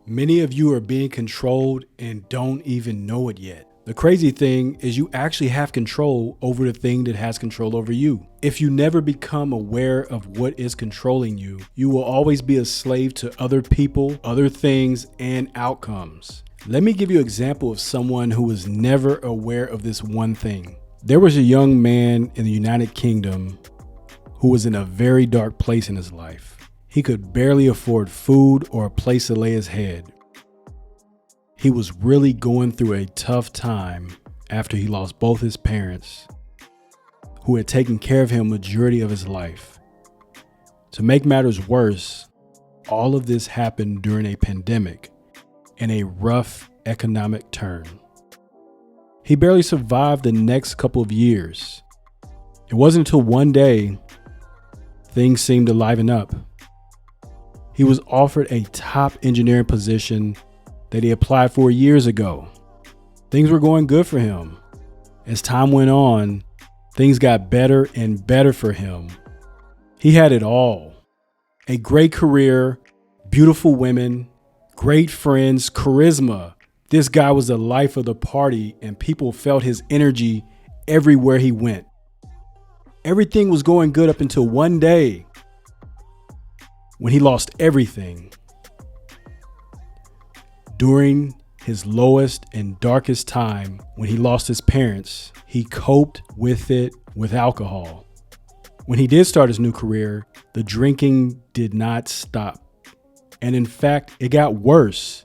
Many of you are being controlled and don't even know it yet. The crazy thing is you actually have control over the thing that has control over you. If you never become aware of what is controlling you, you will always be a slave to other people, other things, and outcomes. Let me give you an example of someone who was never aware of this one thing. There was a young man in the United Kingdom who was in a very dark place in his life. He could barely afford food or a place to lay his head. He was really going through a tough time after he lost both his parents, who had taken care of him majority of his life. To make matters worse, all of this happened during a pandemic and a rough economic turn. He barely survived the next couple of years. It wasn't until one day things seemed to liven up. He was offered a top engineering position that he applied for years ago. Things were going good for him. As time went on, things got better and better for him. He had it all. A great career, beautiful women, great friends, charisma. This guy was the life of the party, and people felt his energy everywhere he went. Everything was going good up until one day when he lost everything. During his lowest and darkest time, when he lost his parents, he coped with it with alcohol. When he did start his new career, the drinking did not stop. And in fact, it got worse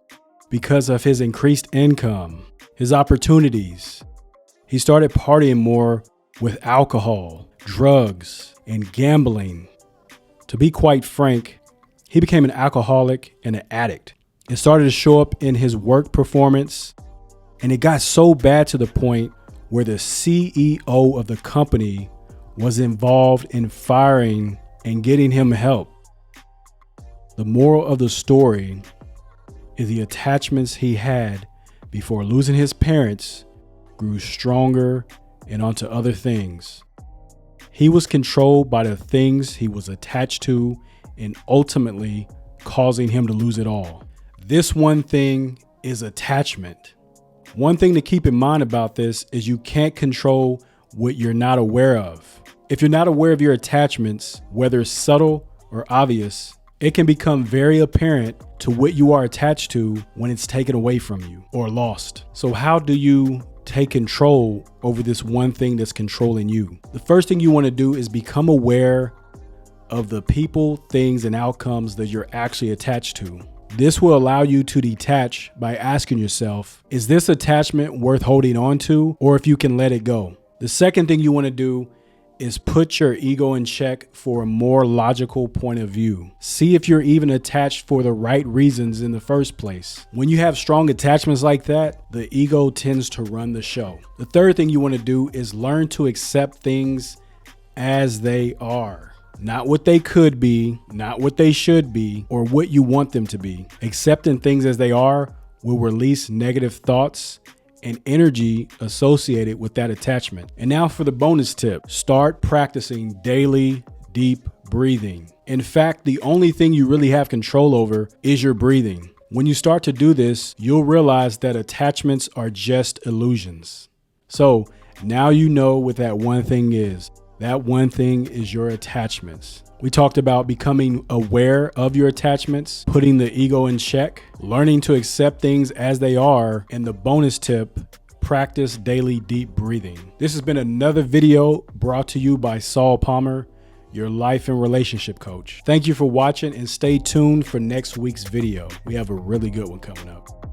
because of his increased income, his opportunities. He started partying more with alcohol, drugs, and gambling. To be quite frank, he became an alcoholic and an addict. It started to show up in his work performance, and it got so bad to the point where the CEO of the company was involved in firing and getting him help. The moral of the story is the attachments he had before losing his parents grew stronger and onto other things. He was controlled by the things he was attached to and ultimately causing him to lose it all. This one thing is attachment. One thing to keep in mind about this is you can't control what you're not aware of. If you're not aware of your attachments, whether subtle or obvious, it can become very apparent to what you are attached to when it's taken away from you or lost. So how do you take control over this one thing that's controlling you? The first thing you want to do is become aware of the people, things, and outcomes that you're actually attached to. This will allow you to detach by asking yourself, is this attachment worth holding on to, or if you can let it go? The second thing you want to do is put your ego in check for a more logical point of view. See if you're even attached for the right reasons in the first place. When you have strong attachments like that, the ego tends to run the show. The third thing you want to do is learn to accept things as they are. Not what they could be, not what they should be, or what you want them to be. Accepting things as they are will release negative thoughts and energy associated with that attachment. And now for the bonus tip, start practicing daily deep breathing. In fact, the only thing you really have control over is your breathing. When you start to do this, you'll realize that attachments are just illusions. So now you know what that one thing is. That one thing is your attachments. We talked about becoming aware of your attachments, putting the ego in check, learning to accept things as they are, and the bonus tip, practice daily deep breathing. This has been another video brought to you by Saul Palmer, your life and relationship coach. Thank you for watching and stay tuned for next week's video. We have a really good one coming up.